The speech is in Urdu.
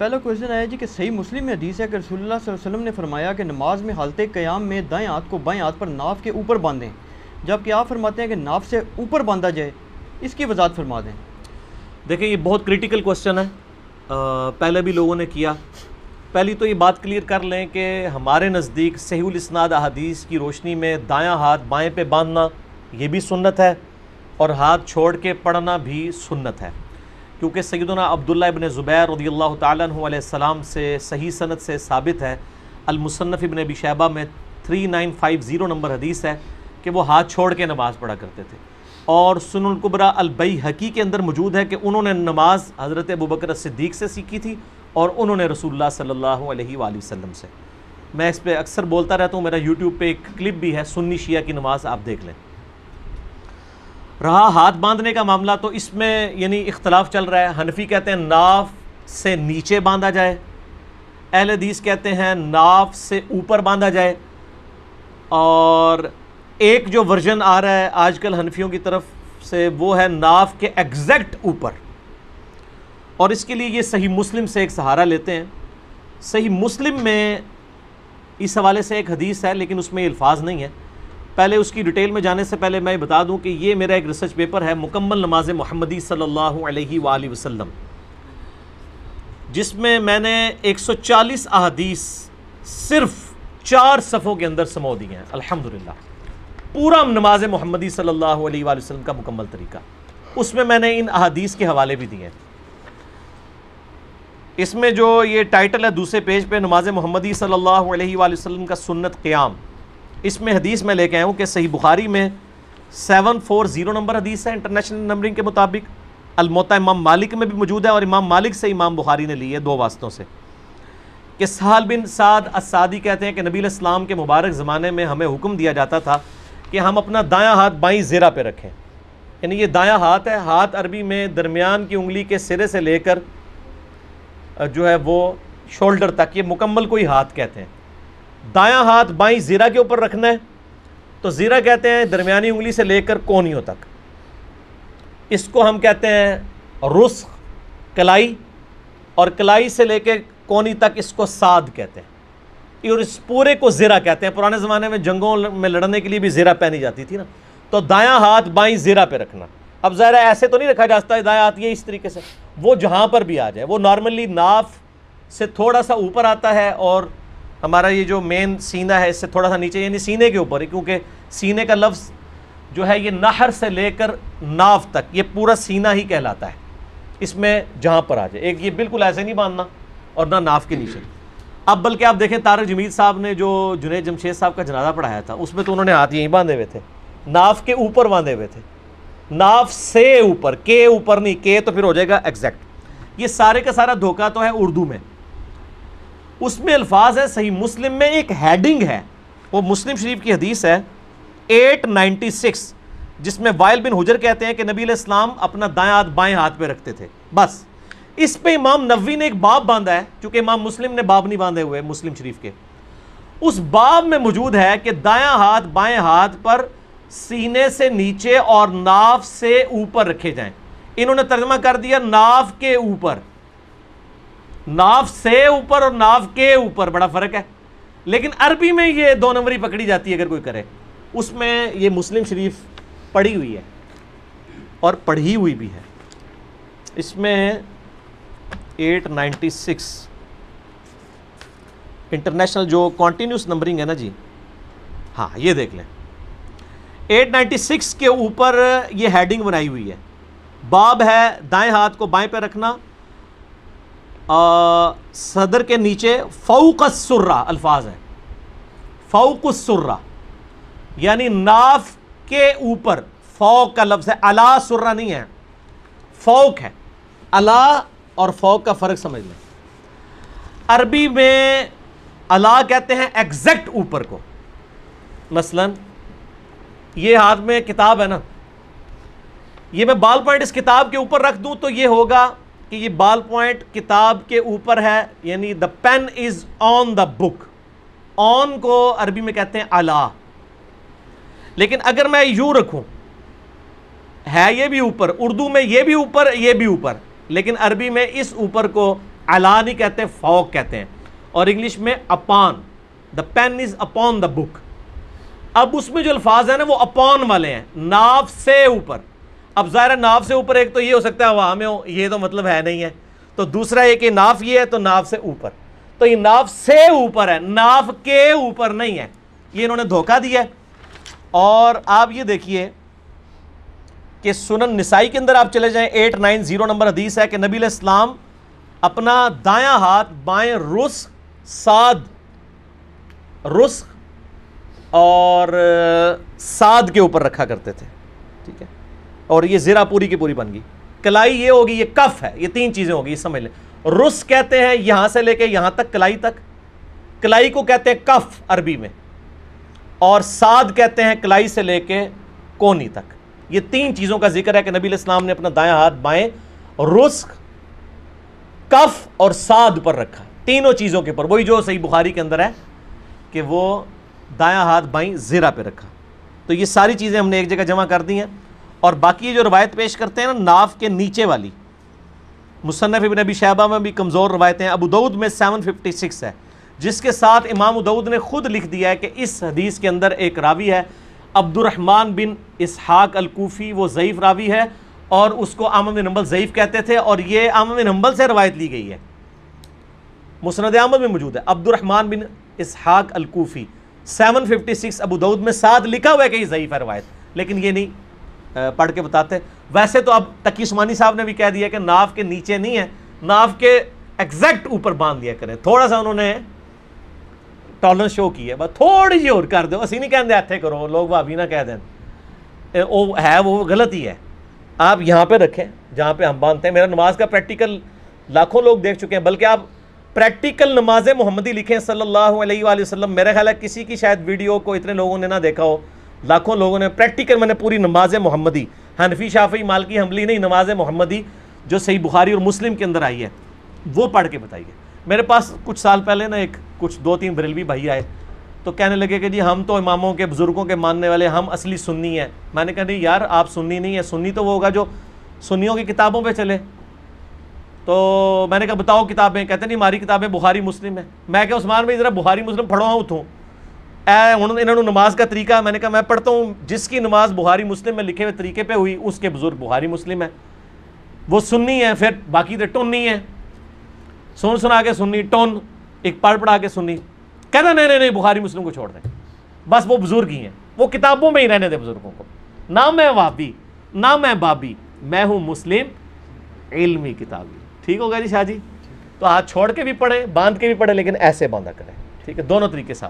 پہلا کویشچن آیا جی کہ صحیح مسلم میں حدیث ہے کہ رسول اللہ صلی اللہ علیہ وسلم نے فرمایا کہ نماز میں حالت قیام میں دائیں ہاتھ کو بائیں ہاتھ پر ناف کے اوپر باندھیں، جبکہ آپ فرماتے ہیں کہ ناف سے اوپر باندھا جائے، اس کی وضاحت فرما دیں۔ دیکھیں یہ بہت کریٹیکل کویشچن ہے، پہلے بھی لوگوں نے کیا۔ پہلی تو یہ بات کلیئر کر لیں کہ ہمارے نزدیک صحیح الاسناد احادیث کی روشنی میں دایاں ہاتھ بائیں پہ باندھنا یہ بھی سنت ہے، اور ہاتھ چھوڑ کے پڑھنا بھی سنت ہے، کیونکہ سیدنا عبداللہ ابن زبیر رضی اللہ تعالیٰ عنہ علیہ السلام سے صحیح سند سے ثابت ہے، المصنف ابن ابی شیبہ میں 3950 نمبر حدیث ہے کہ وہ ہاتھ چھوڑ کے نماز پڑھا کرتے تھے، اور سنن الکبریٰ البیہقی کے اندر موجود ہے کہ انہوں نے نماز حضرت ابوبکر صدیق سے سیکھی تھی، اور انہوں نے رسول اللہ صلی اللہ علیہ وآلہ وسلم سے۔ میں اس پہ اکثر بولتا رہتا ہوں، میرا یوٹیوب پہ ایک کلپ بھی ہے سنی شیعہ کی نماز، آپ دیکھ لیں۔ رہا ہاتھ باندھنے کا معاملہ، تو اس میں یعنی اختلاف چل رہا ہے۔ حنفی کہتے ہیں ناف سے نیچے باندھا جائے، اہل حدیث کہتے ہیں ناف سے اوپر باندھا جائے، اور ایک جو ورژن آ رہا ہے آج کل حنفیوں کی طرف سے وہ ہے ناف کے ایگزیکٹ اوپر، اور اس کے لیے یہ صحیح مسلم سے ایک سہارا لیتے ہیں۔ صحیح مسلم میں اس حوالے سے ایک حدیث ہے، لیکن اس میں یہ الفاظ نہیں ہے۔ پہلے اس کی ڈیٹیل میں جانے سے پہلے میں بتا دوں کہ یہ میرا ایک ریسرچ پیپر ہے، مکمل نماز محمدی صلی اللہ علیہ وآلہ وسلم، جس میں نے 140 احادیث صرف 4 صفحوں کے اندر سمو دی ہیں، الحمدللہ۔ پورا نماز محمدی صلی اللہ علیہ وآلہ وسلم کا مکمل طریقہ، اس میں نے ان احادیث کے حوالے بھی دیے ہیں۔ اس میں جو یہ ٹائٹل ہے دوسرے پیج پہ، نماز محمدی صلی اللہ علیہ وآلہ وسلم کا سنت قیام، اس میں حدیث میں لے کے آیا ہوں کہ صحیح بخاری میں 740 نمبر حدیث ہے انٹرنیشنل نمبرنگ کے مطابق، الموطا امام مالک میں بھی موجود ہے، اور امام مالک سے امام بخاری نے لی ہے 2 واسطوں سے، کہ سہل بن سعد السعدی کہتے ہیں کہ نبی علیہ السلام کے مبارک زمانے میں ہمیں حکم دیا جاتا تھا کہ ہم اپنا دایاں ہاتھ بائیں زیرہ پہ رکھیں، یعنی یہ دایاں ہاتھ ہے، ہاتھ عربی میں درمیان کی انگلی کے سرے سے لے کر جو ہے وہ شولڈر تک، یہ مکمل کوئی ہاتھ کہتے ہیں۔ دایاں ہاتھ بائیں زیرہ کے اوپر رکھنا ہے، تو زیرہ کہتے ہیں درمیانی انگلی سے لے کر کونیوں تک، اس کو ہم کہتے ہیں رسخ کلائی، اور کلائی سے لے کے کونی تک اس کو ساد کہتے ہیں، اور اس پورے کو زیرہ کہتے ہیں۔ پرانے زمانے میں جنگوں میں لڑنے کے لیے بھی زیرہ پہنی جاتی تھی نا، تو دایاں ہاتھ بائیں زیرہ پہ رکھنا۔ اب ظاہر ہے ایسے تو نہیں رکھا جاتا ہے دایاں ہاتھ، یہ اس طریقے سے، وہ جہاں پر بھی آ جائے، وہ نارملی ناف سے تھوڑا سا اوپر آتا ہے، اور ہمارا یہ جو مین سینہ ہے اس سے تھوڑا سا نیچے، یعنی سینے کے اوپر ہے، کیونکہ سینے کا لفظ جو ہے یہ نحر سے لے کر ناف تک یہ پورا سینہ ہی کہلاتا ہے، اس میں جہاں پر آ جائے، ایک یہ بالکل ایسے نہیں باندھنا اور نہ ناف کے نیچے۔ اب بلکہ آپ دیکھیں طارق جمیل صاحب نے جو جنید جمشید صاحب کا جنازہ پڑھایا تھا، اس میں تو انہوں نے ہاتھ یہیں باندھے ہوئے تھے، ناف کے اوپر باندھے ہوئے تھے، ناف سے اوپر، کے اوپر نہیں، کے تو پھر ہو جائے گا ایگزیکٹ۔ یہ سارے کا سارا دھوکہ تو ہے اردو میں، اس میں الفاظ ہے۔ صحیح مسلم میں ایک ہیڈنگ ہے، وہ مسلم شریف کی حدیث ہے 896، جس میں وائل بن حجر کہتے ہیں کہ نبی علیہ السلام اپنا دایاں ہاتھ بائیں ہاتھ پہ رکھتے تھے، بس۔ اس پہ امام نووی نے ایک باب باندھا ہے، چونکہ امام مسلم نے باب نہیں باندھے ہوئے مسلم شریف کے، اس باب میں موجود ہے کہ دایاں ہاتھ بائیں ہاتھ پر سینے سے نیچے اور ناف سے اوپر رکھے جائیں۔ انہوں نے ترجمہ کر دیا ناف کے اوپر، ناف سے اوپر اور ناف کے اوپر بڑا فرق ہے، لیکن عربی میں یہ 2 نمبری پکڑی جاتی ہے اگر کوئی کرے۔ اس میں یہ مسلم شریف پڑھی ہوئی ہے اور پڑھی ہوئی بھی ہے، اس میں 896 انٹرنیشنل جو کنٹینیوس نمبرنگ ہے نا جی، ہاں یہ دیکھ لیں 896 کے اوپر یہ ہیڈنگ بنائی ہوئی ہے، باب ہے دائیں ہاتھ کو بائیں پہ رکھنا، صدر کے نیچے فوق السرہ الفاظ ہیں، فوق السرہ یعنی ناف کے اوپر، فوق کا لفظ ہے، علا سرہ نہیں ہے، فوق ہے، علا اور فوق کا فرق سمجھ لیں۔ عربی میں علا کہتے ہیں ایگزیکٹ اوپر کو، مثلا یہ ہاتھ میں کتاب ہے نا، یہ میں بال پوائنٹ اس کتاب کے اوپر رکھ دوں تو یہ ہوگا کہ یہ بال پوائنٹ کتاب کے اوپر ہے، یعنی the pen is on the book، on کو عربی میں کہتے ہیں علا۔ لیکن اگر میں یوں رکھوں، ہے یہ بھی اوپر، اردو میں یہ بھی اوپر یہ بھی اوپر، لیکن عربی میں اس اوپر کو علا نہیں کہتے، فوق کہتے ہیں، اور انگلش میں upon, the pen is upon the book. اب اس میں جو الفاظ ہیں نا وہ اپون والے ہیں، ناف سے اوپر. اب ظاہر ناف سے اوپر ایک تو یہ ہو سکتا ہے ہوا میں ہو، یہ تو مطلب ہے نہیں ہے، تو دوسرا ایک ناف یہ ہے تو ناف سے اوپر، تو یہ ناف سے اوپر ہے، ناف کے اوپر نہیں ہے. یہ انہوں نے دھوکہ دیا ہے. اور آپ یہ دیکھیے کہ سنن نسائی کے اندر آپ چلے جائیں، 890 نمبر حدیث ہے کہ نبی علیہ السلام اپنا دایاں ہاتھ بائیں رسخ، صاد، رسخ اور صاد کے اوپر رکھا کرتے تھے. ٹھیک ہے، اور یہ زرہ پوری کی پوری بن گئی. کلائی یہ ہوگی، یہ کف ہے، یہ تین چیزیں ہوگی، سمجھ لیں. رس کہتے ہیں یہاں سے لے کے یہاں تک، کلائی تک، کلائی کو کہتے ہیں کف عربی میں، اور صاد کہتے ہیں کلائی سے لے کے کونی تک. یہ تین چیزوں کا ذکر ہے کہ نبی علیہ السلام نے اپنا دایاں ہاتھ بائیں رسخ، کف اور صاد پر رکھا، تینوں چیزوں کے اوپر. وہی جو صحیح بخاری کے اندر ہے کہ وہ دایاں ہاتھ بائیں زرہ پہ رکھا. تو یہ ساری چیزیں ہم نے ایک جگہ جمع کر دی ہیں. اور باقی یہ جو روایت پیش کرتے ہیں نا ناف کے نیچے والی، مصنف ابن ابی شیبہ میں بھی کمزور روایتیں ہیں، ابو داؤد میں 756 ہے، جس کے ساتھ امام ابو داؤد نے خود لکھ دیا ہے کہ اس حدیث کے اندر ایک راوی ہے عبد الرحمن بن اسحاق الکوفی، وہ ضعیف راوی ہے، اور اس کو احمد بن حنبل ضعیف کہتے تھے، اور یہ احمد بن حنبل سے روایت لی گئی ہے، مسند احمد میں موجود ہے. عبد الرحمن بن اسحاق الکوفی 756 ابو داؤد میں، ساتھ لکھا ہوا ہے کہ یہ ضعیف ہے روایت، لیکن یہ نہیں پڑھ کے بتاتے. ویسے تو اب تقی عثمانی صاحب نے بھی کہہ دیا کہ ناف کے نیچے نہیں ہے، ناف کے ایگزیکٹ اوپر باندھ دیا کریں. تھوڑا سا انہوں نے ٹالرنس شو کی ہے، بس تھوڑی جی اور کر دو، اسی نہیں کہتے ایتھے کرو، لوگ بھابی نہ کہہ دیں، وہ ہے وہ غلط ہی ہے. آپ یہاں پہ رکھیں جہاں پہ ہم باندھتے ہیں. میرا نماز کا پریکٹیکل لاکھوں لوگ دیکھ چکے ہیں، بلکہ آپ پریکٹیکل نماز محمدی لکھیں صلی اللہ علیہ وآلہ وسلم. میرا خیال ہے کسی کی شاید ویڈیو کو اتنے لوگوں نے نہ دیکھا ہو، لاکھوں لوگوں نے پریکٹیکل. میں نے پوری نماز محمدی، حنفی شافعی مالکی حنبلی نہیں، نماز محمدی جو صحیح بخاری اور مسلم کے اندر آئی ہے وہ پڑھ کے بتائیے. میرے پاس کچھ سال پہلے نا کچھ 2-3 بریلوی بھائی آئے تو کہنے لگے کہ جی ہم تو اماموں کے بزرگوں کے ماننے والے، ہم اصلی سنی ہیں. میں نے کہا نہیں یار، آپ سنی نہیں ہیں، سنی تو وہ ہوگا جو سنیوں کی کتابوں پہ چلے. تو میں نے کہا بتاؤ کتابیں، کہتے نہیں ہماری کتابیں بخاری مسلم ہیں. میں کہ عثمان بھائی ذرا بخاری مسلم پڑھو ہوں اتوں انہوں نے نماز کا طریقہ. میں نے کہا میں پڑھتا ہوں، جس کی نماز بخاری مسلم میں لکھے ہوئے طریقے پہ ہوئی اس کے بزرگ بخاری مسلم ہے، وہ سنی ہے، پھر باقی تو ٹون نہیں ہے، سن سنا کے سنی، ٹون ایک پڑھ پڑھا کے سنی. کہنا نہیں بخاری مسلم کو چھوڑ دیں، بس وہ بزرگ ہی ہیں، وہ کتابوں میں ہی رہنے دیں بزرگوں کو. نہ میں وہابی نہ میں بابی، میں ہوں مسلم علمی کتابی. ٹھیک ہوگا جی شاہ جی؟ تو ہاتھ چھوڑ کے بھی پڑھیں، باندھ کے بھی پڑھیں، لیکن ایسے باندھا کریں. ٹھیک ہے، دونوں طریقے سے.